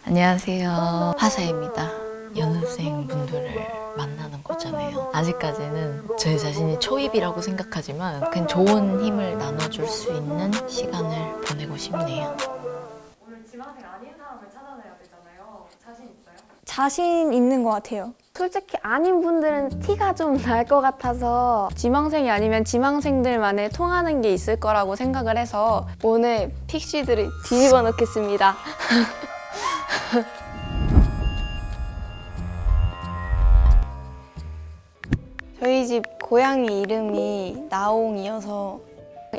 안녕하세요. 화사입니다. 연습생 분들을 만나는 거잖아요. 아직까지는 제 자신이 초입이라고 생각하지만 그냥 좋은 힘을 나눠줄 수 있는 시간을 보내고 싶네요. 오늘 지망생 아닌 사람을 찾아내야 되잖아요. 자신 있어요? 자신 있는 것 같아요. 솔직히 아닌 분들은 티가 좀 날 것 같아서 지망생이 아니면 지망생들만의 통하는 게 있을 거라고 생각을 해서 오늘 픽시들을 뒤집어 놓겠습니다. 저희 집 고양이 이름이 나옹이어서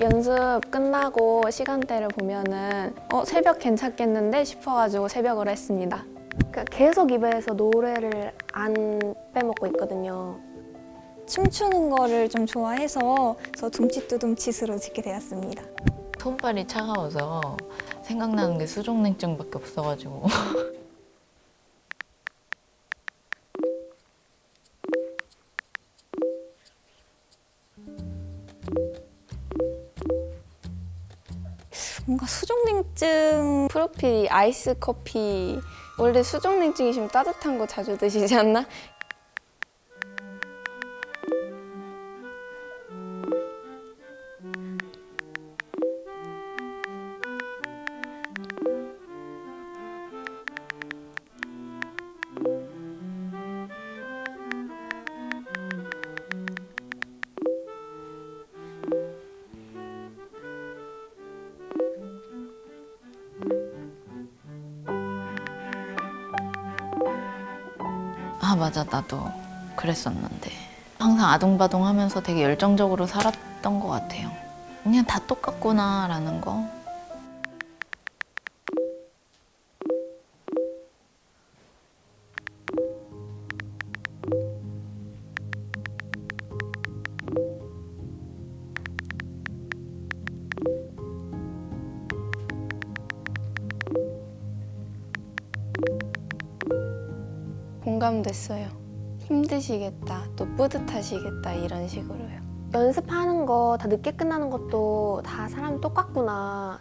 연습 끝나고 시간대를 보면은 새벽 괜찮겠는데 싶어가지고 새벽을 했습니다. 그러니까 계속 입에서 노래를 안 빼먹고 있거든요. 춤추는 거를 좀 좋아해서 그래서 둠칫두둠칫으로 짓게 되었습니다. 손발이 차가워서 생각나는 게 수족냉증밖에 없어가지고 뭔가 수족냉증 프로필이 아이스 커피. 원래 수족냉증이시면 따뜻한 거 자주 드시지 않나? 아 맞아, 나도 그랬었는데 항상 아둥바둥 하면서 되게 열정적으로 살았던 것 같아요. 그냥 다 똑같구나 라는 거. 공감됐어요. 힘드시겠다, 또 뿌듯하시겠다 이런 식으로요. 연습하는 거 다 늦게 끝나는 것도 다 사람 똑같구나.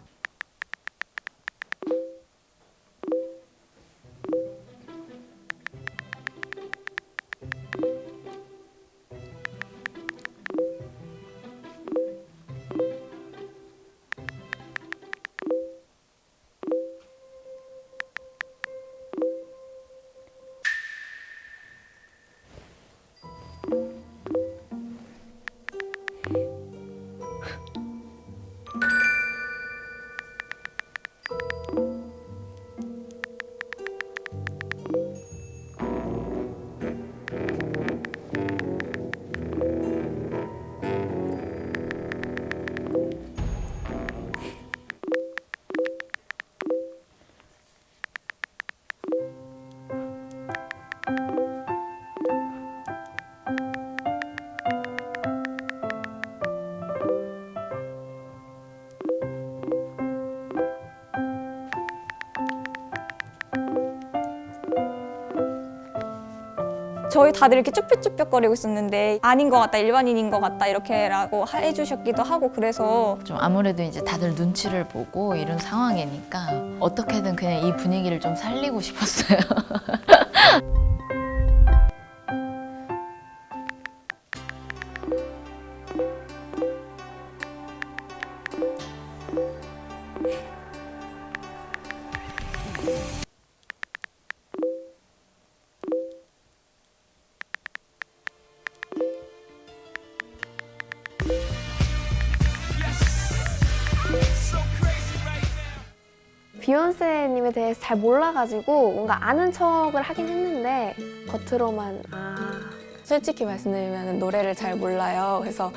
저희 다들 이렇게 쭈뼛쭈뼛거리고 있었는데 아닌 것 같다, 일반인인 것 같다 이렇게라고 해주셨기도 하고 그래서 좀 아무래도 이제 다들 눈치를 보고 이런 상황이니까 어떻게든 그냥 이 분위기를 좀 살리고 싶었어요. 비욘세님에 대해서 잘 몰라가지고 뭔가 아는 척을 하긴 했는데 겉으로만 솔직히 말씀드리면 노래를 잘 몰라요. 그래서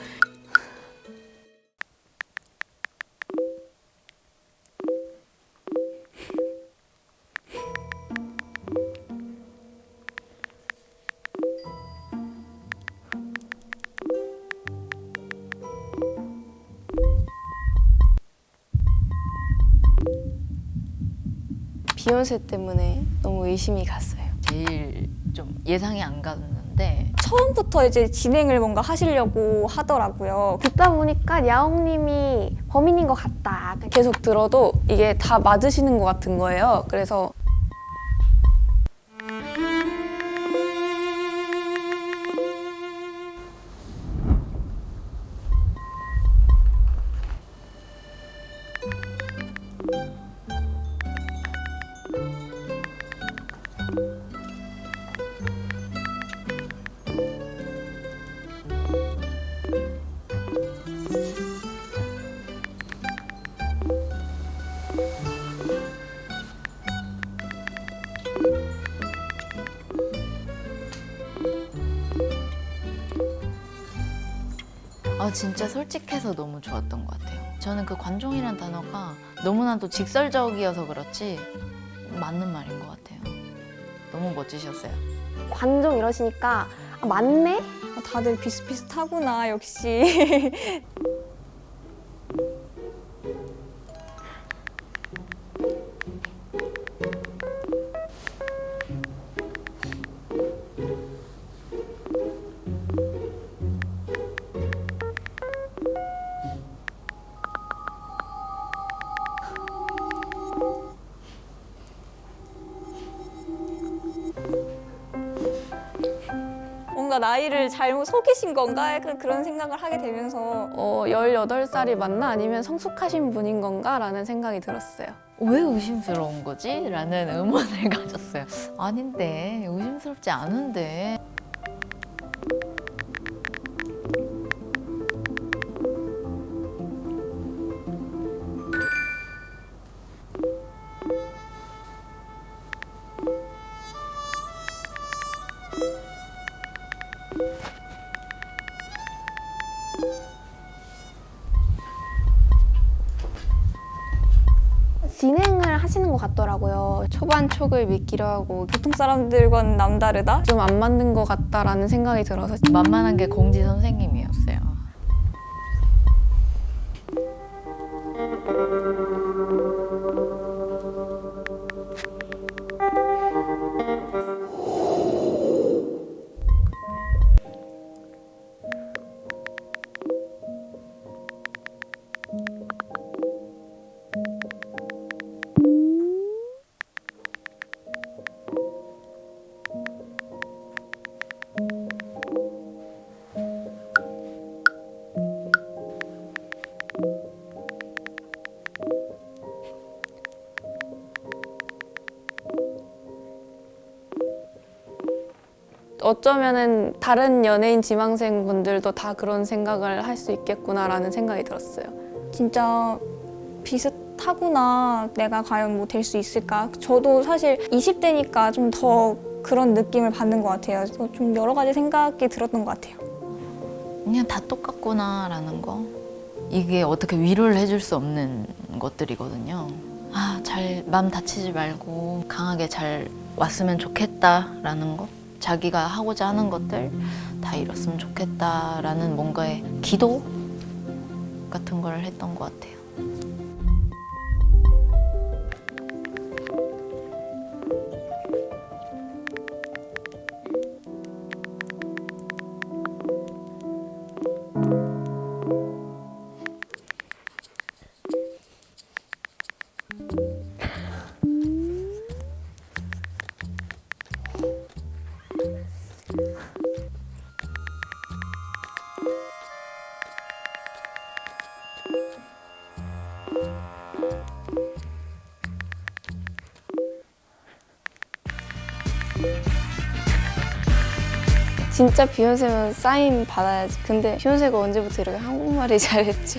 비욘세 때문에 너무 의심이 갔어요. 제일 좀 예상이 안 가는 있었는데 처음부터 이제 진행을 뭔가 하시려고 하더라고요. 듣다 보니까 야옹님이 범인인 것 같다. 계속 들어도 이게 다 맞으시는 것 같은 거예요. 그래서 진짜 솔직해서 너무 좋았던 것 같아요. 저는 그 관종이란 단어가 너무나도 직설적이어서 그렇지 맞는 말인 것 같아요. 너무 멋지셨어요. 관종 이러시니까 아, 맞네? 다들 비슷비슷하구나 역시. 뭔가 나이를 잘못 속이신 건가? 약간 그런 생각을 하게 되면서 18살이 맞나? 아니면 성숙하신 분인 건가? 라는 생각이 들었어요. 왜 의심스러운 거지? 라는 의문을 가졌어요. 아닌데, 의심스럽지 않은데. 진행을 하시는 것 같더라고요. 초반 촉을 믿기로 하고 보통 사람들과는 남다르다? 좀 안 맞는 것 같다라는 생각이 들어서 만만한 게 공지 선생님이었어요. 어쩌면은 다른 연예인 지망생 분들도 다 그런 생각을 할 수 있겠구나라는 생각이 들었어요. 진짜 비슷하구나. 내가 과연 뭐 될 수 있을까? 저도 사실 20대니까 좀 더 그런 느낌을 받는 것 같아요. 그래서 좀 여러 가지 생각이 들었던 것 같아요. 그냥 다 똑같구나라는 거. 이게 어떻게 위로를 해줄 수 없는 것들이거든요. 잘 마음 다치지 말고 강하게 잘 왔으면 좋겠다라는 거. 자기가 하고자 하는 것들 다 이뤘으면 좋겠다라는 뭔가의 기도 같은 걸 했던 것 같아요. 진짜 비욘세면 사인 받아야지. 근데 비욘세가 언제부터 이렇게 한국말이 잘했지?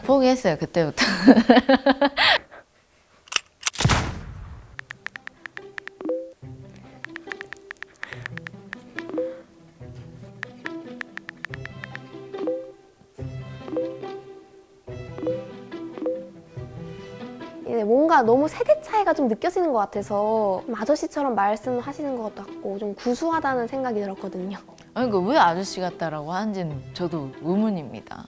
포기했어요, 그때부터. 이제 뭔가 너무 세대 차이가 좀 느껴지는 것 같아서 좀 아저씨처럼 말씀하시는 것 같고 좀 구수하다는 생각이 들었거든요. 아니, 왜 아저씨 같다라고 하는지는 저도 의문입니다.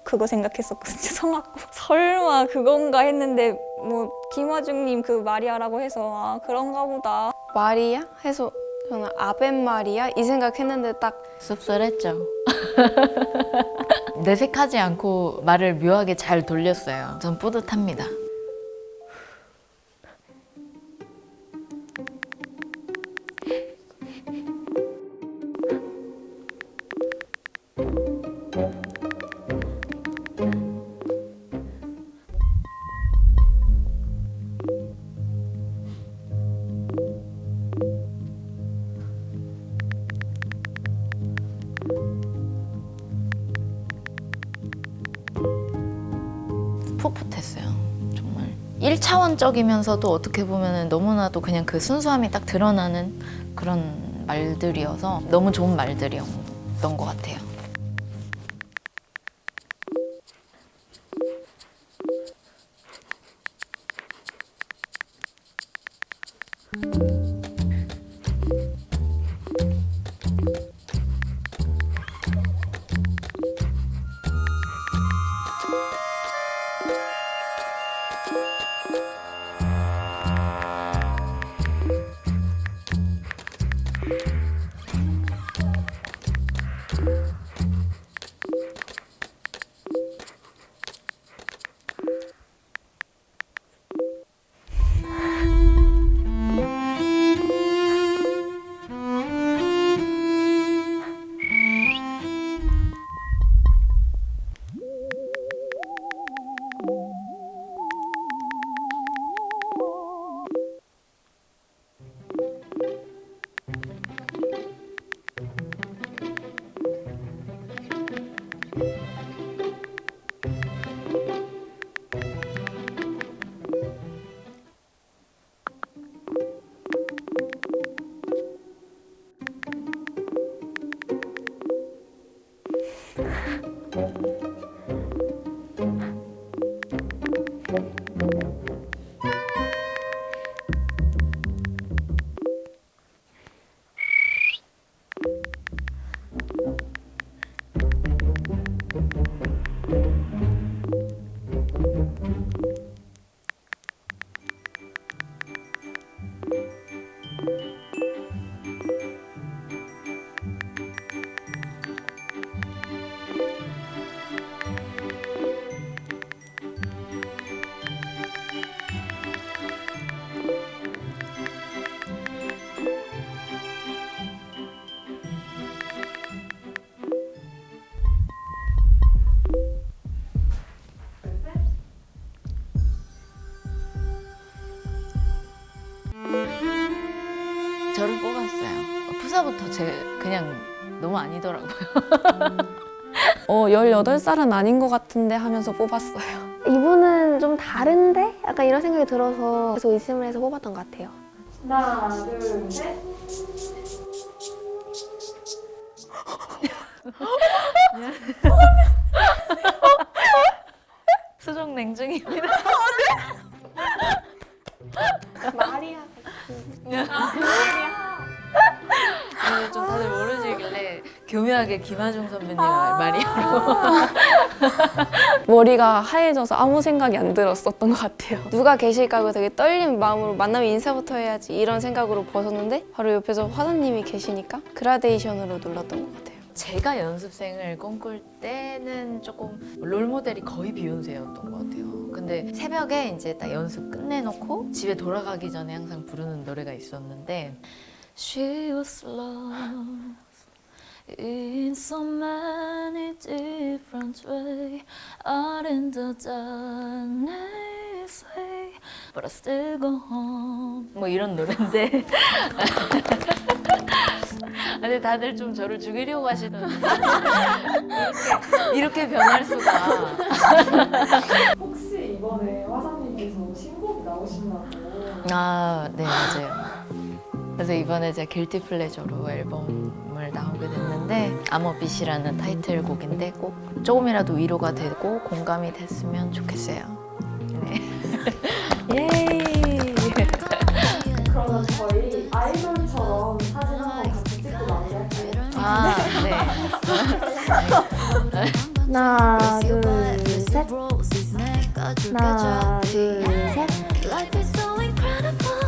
그거 생각했었거든요. 성악고. 설마 그건가 했는데 뭐 김화중님 그 마리아라고 해서 아 그런가 보다. 마리아? 해서 저는 아벤 마리아? 이 생각했는데 딱 씁쓸했죠. 내색하지 않고 말을 묘하게 잘 돌렸어요. 전 뿌듯합니다. 풋풋했어요. 정말 1차원적이면서도 어떻게 보면 너무나도 그냥 그 순수함이 딱 드러나는 그런 말들이어서 너무 좋은 말들이었던 것 같아요. 저를 뽑았어요. 푸사부터 그냥 너무 아니더라고요. 18살은 아닌 것 같은데 하면서 뽑았어요. 이분은 좀 다른데? 약간 이런 생각이 들어서 계속 의심을 해서 뽑았던 것 같아요. 하나, 둘, 셋. 수족 냉증입니다. 마리아. 근데 좀 다들 모르시길래 교묘하게 김하중 선배님 말이라고. 머리가 하얘져서 아무 생각이 안 들었었던 것 같아요. 누가 계실까 하고 되게 떨리는 마음으로 만나면 인사부터 해야지 이런 생각으로 벗었는데 바로 옆에서 화사님이 계시니까 그라데이션으로 눌렀던 것 같아요. 제가 연습생을 꿈꿀 때는 조금 롤모델이 거의 비욘세였던 것 같아요. 근데 새벽에 이제 딱 연습 끝내놓고 집에 돌아가기 전에 항상 부르는 노래가 있었는데 She was lost in so many different ways out in the darkness way but I still go home 뭐 이런 노래인데 근데 다들 좀 저를 죽이려고 하시던데 이렇게 변할 수가. 혹시 이번에 화사님께서 신곡이 나오신다고? 아, 네, 맞아요. 그래서 이번에 제가 길티 플레저로 앨범을 나오게 됐는데 아머빗이라는 타이틀곡인데 꼭 조금이라도 위로가 되고 공감이 됐으면 좋겠어요. 네. 예이. 그러면 저희 아이돌처럼 사진 한번 같이 찍고 마무리할게요. 아, 네. 하나, 둘, 셋. 하나, 둘, 셋. Life is so incredible.